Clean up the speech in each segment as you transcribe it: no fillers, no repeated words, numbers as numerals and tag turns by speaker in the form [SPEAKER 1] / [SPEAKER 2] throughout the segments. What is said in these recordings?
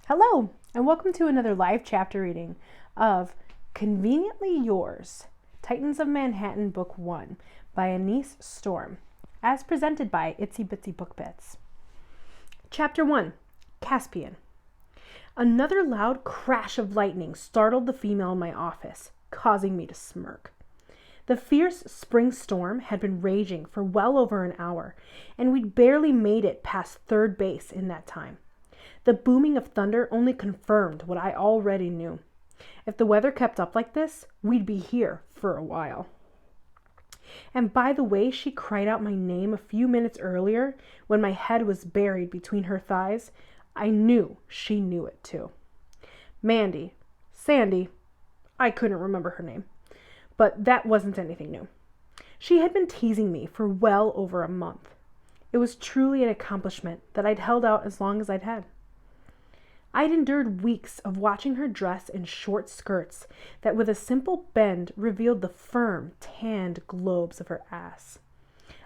[SPEAKER 1] Hello, and welcome to another live chapter reading of Conveniently Yours, Titans of Manhattan, Book 1 by Anise Storm, as presented by Itsy Bitsy Book Bits. Chapter 1, Caspian. Another loud crash of lightning startled the female in my office, causing me to smirk. The fierce spring storm had been raging for well over an hour, and we'd barely made it past third base in that time. The booming of thunder only confirmed what I already knew. If the weather kept up like this, we'd be here for a while. And by the way she cried out my name a few minutes earlier, when my head was buried between her thighs, I knew she knew it too. Sandy, I couldn't remember her name, but that wasn't anything new. She had been teasing me for well over a month. It was truly an accomplishment that I'd held out as long as I'd had. I'd endured weeks of watching her dress in short skirts that with a simple bend revealed the firm, tanned globes of her ass.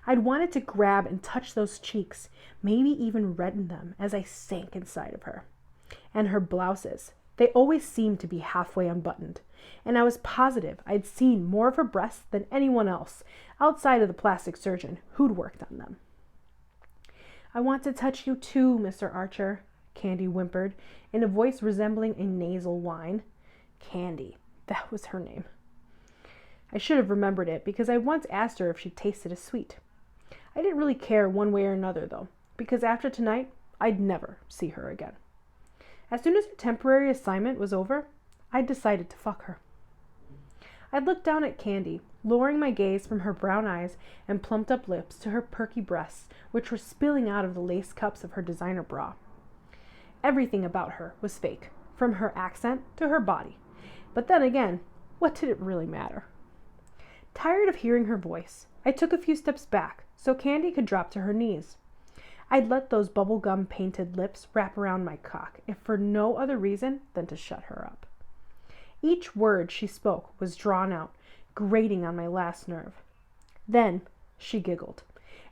[SPEAKER 1] I'd wanted to grab and touch those cheeks, maybe even redden them as I sank inside of her. And her blouses, they always seemed to be halfway unbuttoned, and I was positive I'd seen more of her breasts than anyone else, outside of the plastic surgeon who'd worked on them. "I want to touch you too, Mr. Archer," Candy whimpered, in a voice resembling a nasal whine. Candy, that was her name. I should have remembered it, because I once asked her if she tasted a sweet. I didn't really care one way or another, though, because after tonight, I'd never see her again. As soon as her temporary assignment was over, I decided to fuck her. I looked down at Candy, lowering my gaze from her brown eyes and plumped up lips to her perky breasts, which were spilling out of the lace cups of her designer bra. Everything about her was fake, from her accent to her body. But then again, what did it really matter? Tired of hearing her voice, I took a few steps back so Candy could drop to her knees. I'd let those bubblegum painted lips wrap around my cock, if for no other reason than to shut her up. Each word she spoke was drawn out, grating on my last nerve. Then she giggled,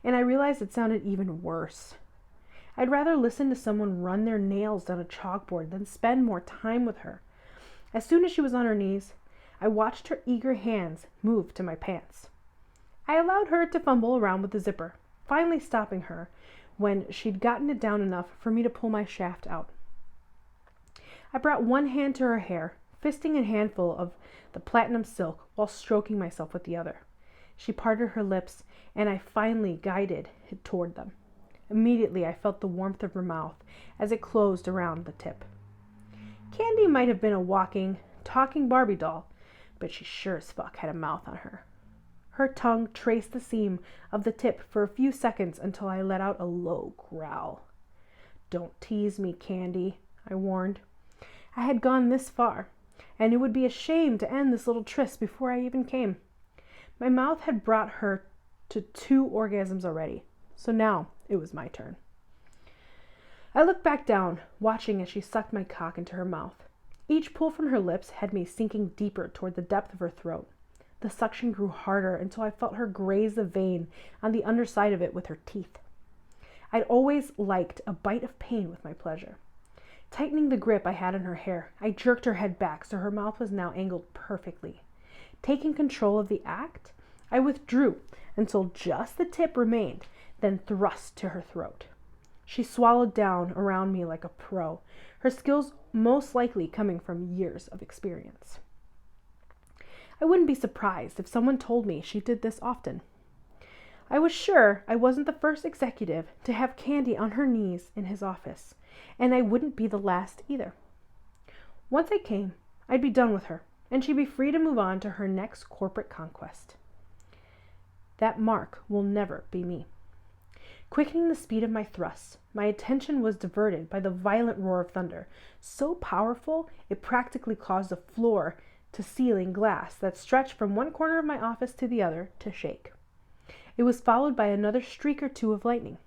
[SPEAKER 1] and I realized it sounded even worse. I'd rather listen to someone run their nails down a chalkboard than spend more time with her. As soon as she was on her knees, I watched her eager hands move to my pants. I allowed her to fumble around with the zipper, finally stopping her when she'd gotten it down enough for me to pull my shaft out. I brought one hand to her hair, fisting a handful of the platinum silk while stroking myself with the other. She parted her lips, and I finally guided it toward them. Immediately, I felt the warmth of her mouth as it closed around the tip. Candy might have been a walking, talking Barbie doll, but she sure as fuck had a mouth on her. Her tongue traced the seam of the tip for a few seconds until I let out a low growl. "Don't tease me, Candy," I warned. I had gone this far, and it would be a shame to end this little tryst before I even came. My mouth had brought her to 2 orgasms already, so now it was my turn. I looked back down, watching as she sucked my cock into her mouth. Each pull from her lips had me sinking deeper toward the depth of her throat. The suction grew harder until I felt her graze the vein on the underside of it with her teeth. I'd always liked a bite of pain with my pleasure. Tightening the grip I had on her hair, I jerked her head back so her mouth was now angled perfectly. Taking control of the act, I withdrew until just the tip remained, then thrust to her throat. She swallowed down around me like a pro, her skills most likely coming from years of experience. I wouldn't be surprised if someone told me she did this often. I was sure I wasn't the first executive to have Candy on her knees in his office, and I wouldn't be the last either. Once I came, I'd be done with her, and she'd be free to move on to her next corporate conquest. That mark will never be me. Quickening the speed of my thrusts, my attention was diverted by the violent roar of thunder, so powerful it practically caused the floor-to-ceiling glass that stretched from one corner of my office to the other to shake. It was followed by another streak or two of lightning.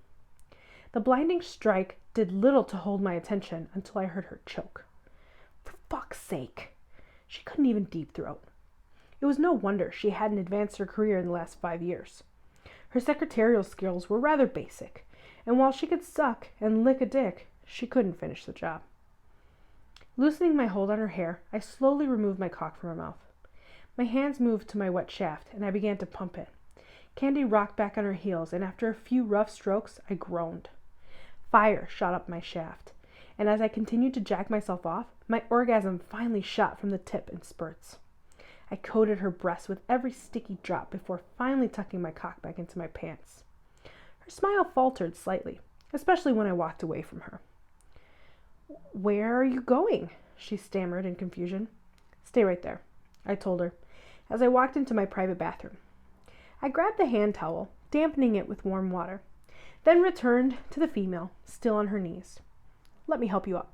[SPEAKER 1] The blinding strike did little to hold my attention until I heard her choke. For fuck's sake! She couldn't even deep throat. It was no wonder she hadn't advanced her career in the last 5 years. Her secretarial skills were rather basic, and while she could suck and lick a dick, she couldn't finish the job. Loosening my hold on her hair, I slowly removed my cock from her mouth. My hands moved to my wet shaft, and I began to pump it. Candy rocked back on her heels, and after a few rough strokes, I groaned. Fire shot up my shaft, and as I continued to jack myself off, my orgasm finally shot from the tip in spurts. I coated her breasts with every sticky drop before finally tucking my cock back into my pants. Her smile faltered slightly, especially when I walked away from her. "Where are you going?" she stammered in confusion. "Stay right there," I told her, as I walked into my private bathroom. I grabbed the hand towel, dampening it with warm water, then returned to the female, still on her knees. "Let me help you up."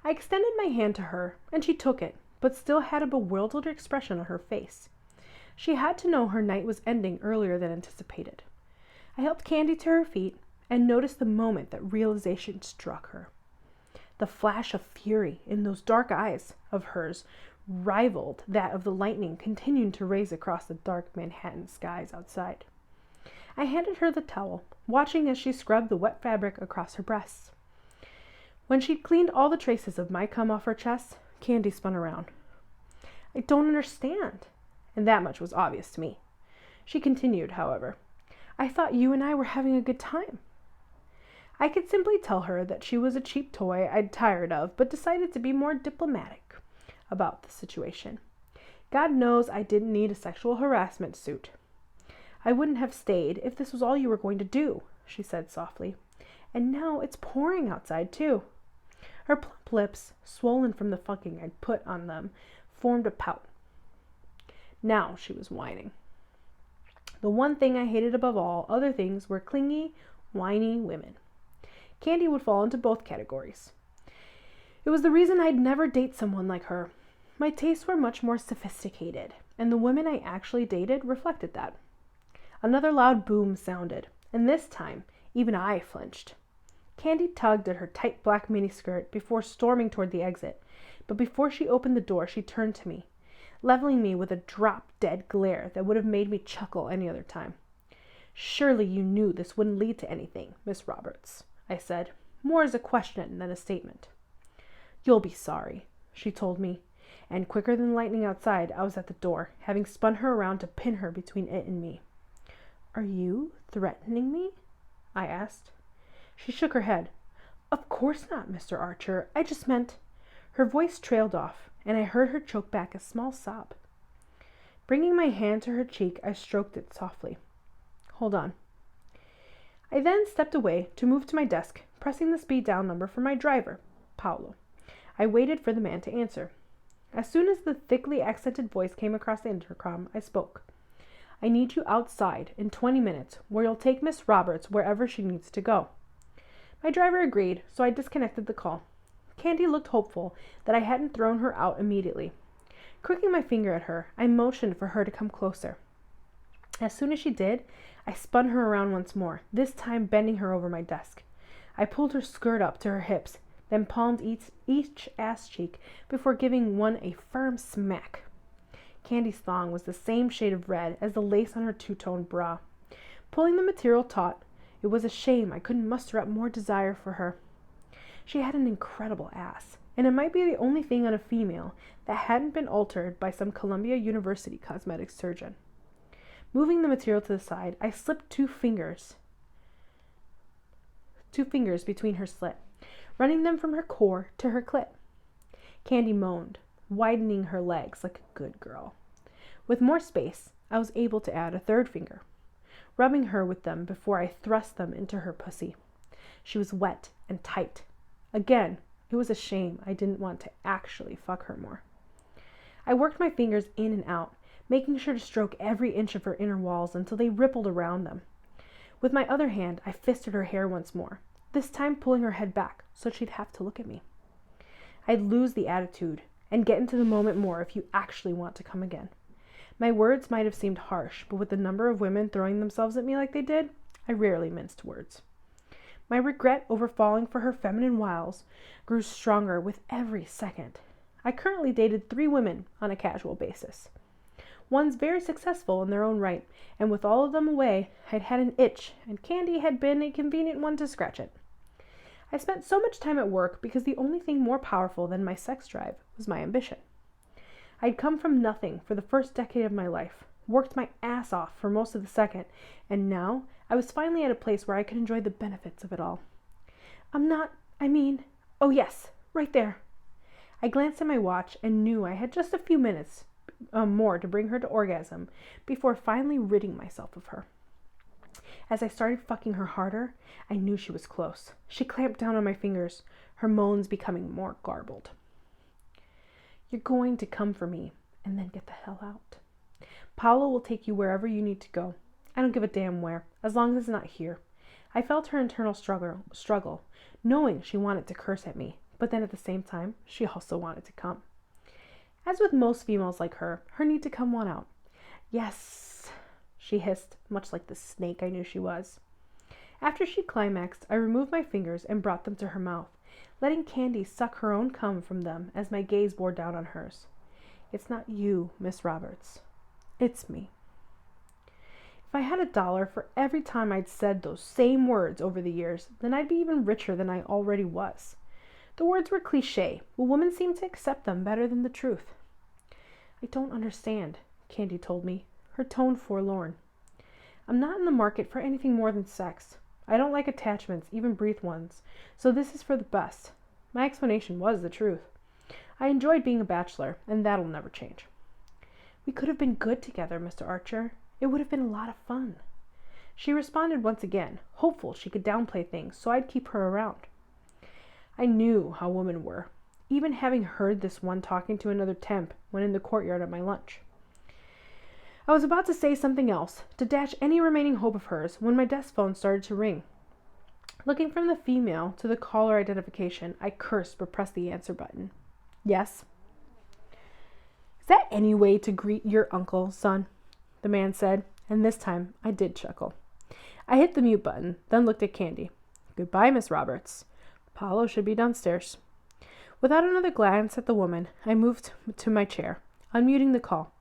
[SPEAKER 1] I extended my hand to her, and she took it, but still had a bewildered expression on her face. She had to know her night was ending earlier than anticipated. I helped Candy to her feet and noticed the moment that realization struck her. The flash of fury in those dark eyes of hers rivaled that of the lightning continuing to race across the dark Manhattan skies outside. I handed her the towel, watching as she scrubbed the wet fabric across her breasts. When she'd cleaned all the traces of my cum off her chest, Candy spun around. "I don't understand," and that much was obvious to me. She continued, however, "I thought you and I were having a good time." I could simply tell her that she was a cheap toy I'd tired of, but decided to be more diplomatic about the situation. God knows I didn't need a sexual harassment suit. "I wouldn't have stayed if this was all you were going to do," she said softly. "And now it's pouring outside, too." Her plump lips, swollen from the fucking I'd put on them, formed a pout. Now she was whining. The one thing I hated above all other things were clingy, whiny women. Candy would fall into both categories. It was the reason I'd never date someone like her. My tastes were much more sophisticated, and the women I actually dated reflected that. Another loud boom sounded, and this time, even I flinched. Candy tugged at her tight black miniskirt before storming toward the exit, but before she opened the door, she turned to me, leveling me with a drop-dead glare that would have made me chuckle any other time. "Surely you knew this wouldn't lead to anything, Miss Roberts," I said, more as a question than a statement. "You'll be sorry," she told me, and quicker than lightning outside, I was at the door, having spun her around to pin her between it and me. "Are you threatening me?" I asked. She shook her head. "Of course not, Mr. Archer. I just meant—" Her voice trailed off, and I heard her choke back a small sob. Bringing my hand to her cheek, I stroked it softly. "Hold on." I then stepped away to move to my desk, pressing the speed dial number for my driver, Paolo. I waited for the man to answer. As soon as the thickly accented voice came across the intercom, I spoke. "I need you outside in 20 minutes, where you'll take Miss Roberts wherever she needs to go." My driver agreed, so I disconnected the call. Candy looked hopeful that I hadn't thrown her out immediately. Crooking my finger at her, I motioned for her to come closer. As soon as she did, I spun her around once more, this time bending her over my desk. I pulled her skirt up to her hips, then palmed each ass cheek before giving one a firm smack. Candy's thong was the same shade of red as the lace on her two-tone bra. Pulling the material taut, it was a shame I couldn't muster up more desire for her. She had an incredible ass, and it might be the only thing on a female that hadn't been altered by some Columbia University cosmetic surgeon. Moving the material to the side, I slipped two fingers between her slit, running them from her core to her clit. Candy moaned, widening her legs like a good girl. With more space, I was able to add a third finger, rubbing her with them before I thrust them into her pussy. She was wet and tight. Again, it was a shame I didn't want to actually fuck her more. I worked my fingers in and out, making sure to stroke every inch of her inner walls until they rippled around them. With my other hand, I fisted her hair once more, this time pulling her head back so she'd have to look at me. I'd lose the attitude and get into the moment more if you actually want to come again. My words might have seemed harsh, but with the number of women throwing themselves at me like they did, I rarely minced words. My regret over falling for her feminine wiles grew stronger with every second. I currently dated 3 women on a casual basis. One's very successful in their own right, and with all of them away, I'd had an itch, and Candy had been a convenient one to scratch it. I spent so much time at work because the only thing more powerful than my sex drive was my ambition. I'd come from nothing for the first decade of my life, worked my ass off for most of the second, and now I was finally at a place where I could enjoy the benefits of it all. Oh yes, right there. I glanced at my watch and knew I had just a few minutes more to bring her to orgasm before finally ridding myself of her. As I started fucking her harder, I knew she was close. She clamped down on my fingers, her moans becoming more garbled. You're going to come for me and then get the hell out. Paolo will take you wherever you need to go. I don't give a damn where, as long as it's not here. I felt her internal struggle, knowing she wanted to curse at me, but then at the same time, she also wanted to come. As with most females like her need to come won out. Yes, she hissed, much like the snake I knew she was. After she climaxed, I removed my fingers and brought them to her mouth, letting Candy suck her own cum from them as my gaze bore down on hers. It's not you, Miss Roberts. It's me. If I had $1 for every time I'd said those same words over the years, then I'd be even richer than I already was. The words were cliché, but women seemed to accept them better than the truth. I don't understand, Candy told me, her tone forlorn. I'm not in the market for anything more than sex. I don't like attachments, even brief ones, so this is for the best. My explanation was the truth. I enjoyed being a bachelor, and that'll never change. We could have been good together, Mr. Archer. It would have been a lot of fun. She responded once again, hopeful she could downplay things so I'd keep her around. I knew how women were, even having heard this one talking to another temp when in the courtyard at my lunch. I was about to say something else, to dash any remaining hope of hers, when my desk phone started to ring. Looking from the female to the caller identification, I cursed but pressed the answer button. Yes? Is that any way to greet your uncle, son? The man said, and this time I did chuckle. I hit the mute button, then looked at Candy. Goodbye, Miss Roberts. Paolo should be downstairs. Without another glance at the woman, I moved to my chair, unmuting the call.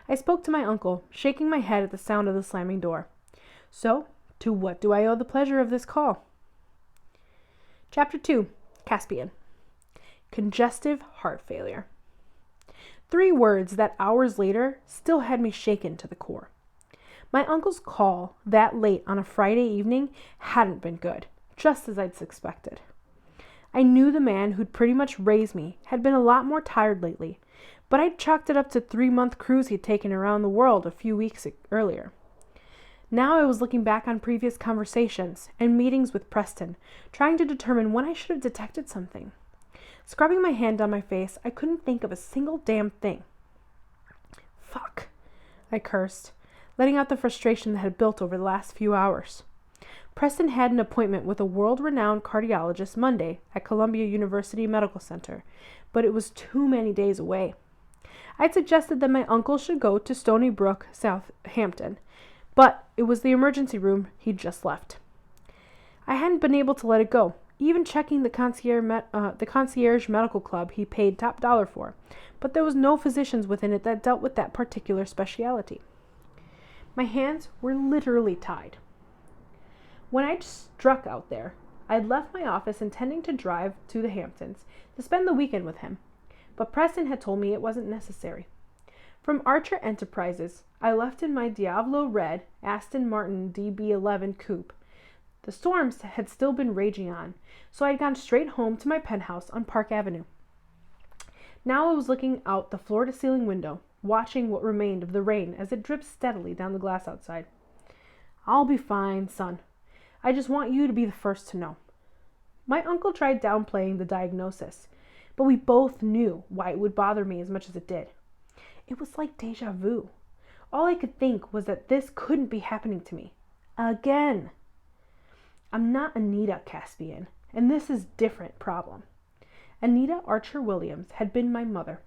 [SPEAKER 1] I spoke to my uncle, shaking my head at the sound of the slamming door. So, to what do I owe the pleasure of this call? Chapter 2. Caspian. Congestive heart failure. 3 words that hours later still had me shaken to the core. My uncle's call that late on a Friday evening hadn't been good, just as I'd expected. I knew the man who'd pretty much raised me had been a lot more tired lately, but I'd chalked it up to 3-month cruise he'd taken around the world a few weeks earlier. Now I was looking back on previous conversations and meetings with Preston, trying to determine when I should have detected something. Scrubbing my hand down my face, I couldn't think of a single damn thing. Fuck, I cursed, letting out the frustration that had built over the last few hours. Preston had an appointment with a world-renowned cardiologist Monday at Columbia University Medical Center, but it was too many days away. I'd suggested that my uncle should go to Stony Brook, Southampton, but it was the emergency room he'd just left. I hadn't been able to let it go, even checking the concierge medical club he paid top dollar for, but there was no physicians within it that dealt with that particular specialty. My hands were literally tied. When I'd struck out there, I'd left my office intending to drive to the Hamptons to spend the weekend with him, but Preston had told me it wasn't necessary. From Archer Enterprises, I left in my Diablo Red Aston Martin DB11 coupe. The storms had still been raging on, so I'd gone straight home to my penthouse on Park Avenue. Now I was looking out the floor-to-ceiling window, watching what remained of the rain as it dripped steadily down the glass outside. I'll be fine, son. I just want you to be the first to know. My uncle tried downplaying the diagnosis, but we both knew why it would bother me as much as it did. It was like deja vu. All I could think was that this couldn't be happening to me. Again. I'm not Anita Caspian, and this is a different problem. Anita Archer Williams had been my mother.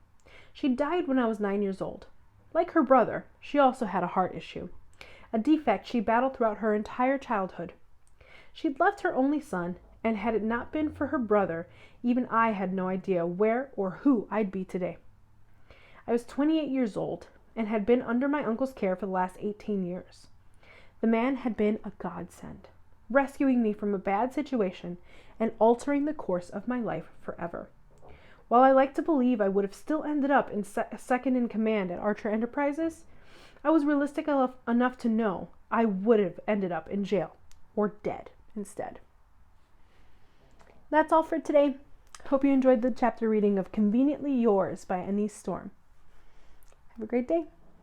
[SPEAKER 1] She died when I was 9 years old. Like her brother, she also had a heart issue, a defect she battled throughout her entire childhood. She'd left her only son, and had it not been for her brother, even I had no idea where or who I'd be today. I was 28 years old, and had been under my uncle's care for the last 18 years. The man had been a godsend. rescuing me from a bad situation and altering the course of my life forever. While I like to believe I would have still ended up in second in command at Archer Enterprises, I was realistic enough to know I would have ended up in jail or dead instead. That's all for today. Hope you enjoyed the chapter reading of Conveniently Yours by Anise Storm. Have a great day.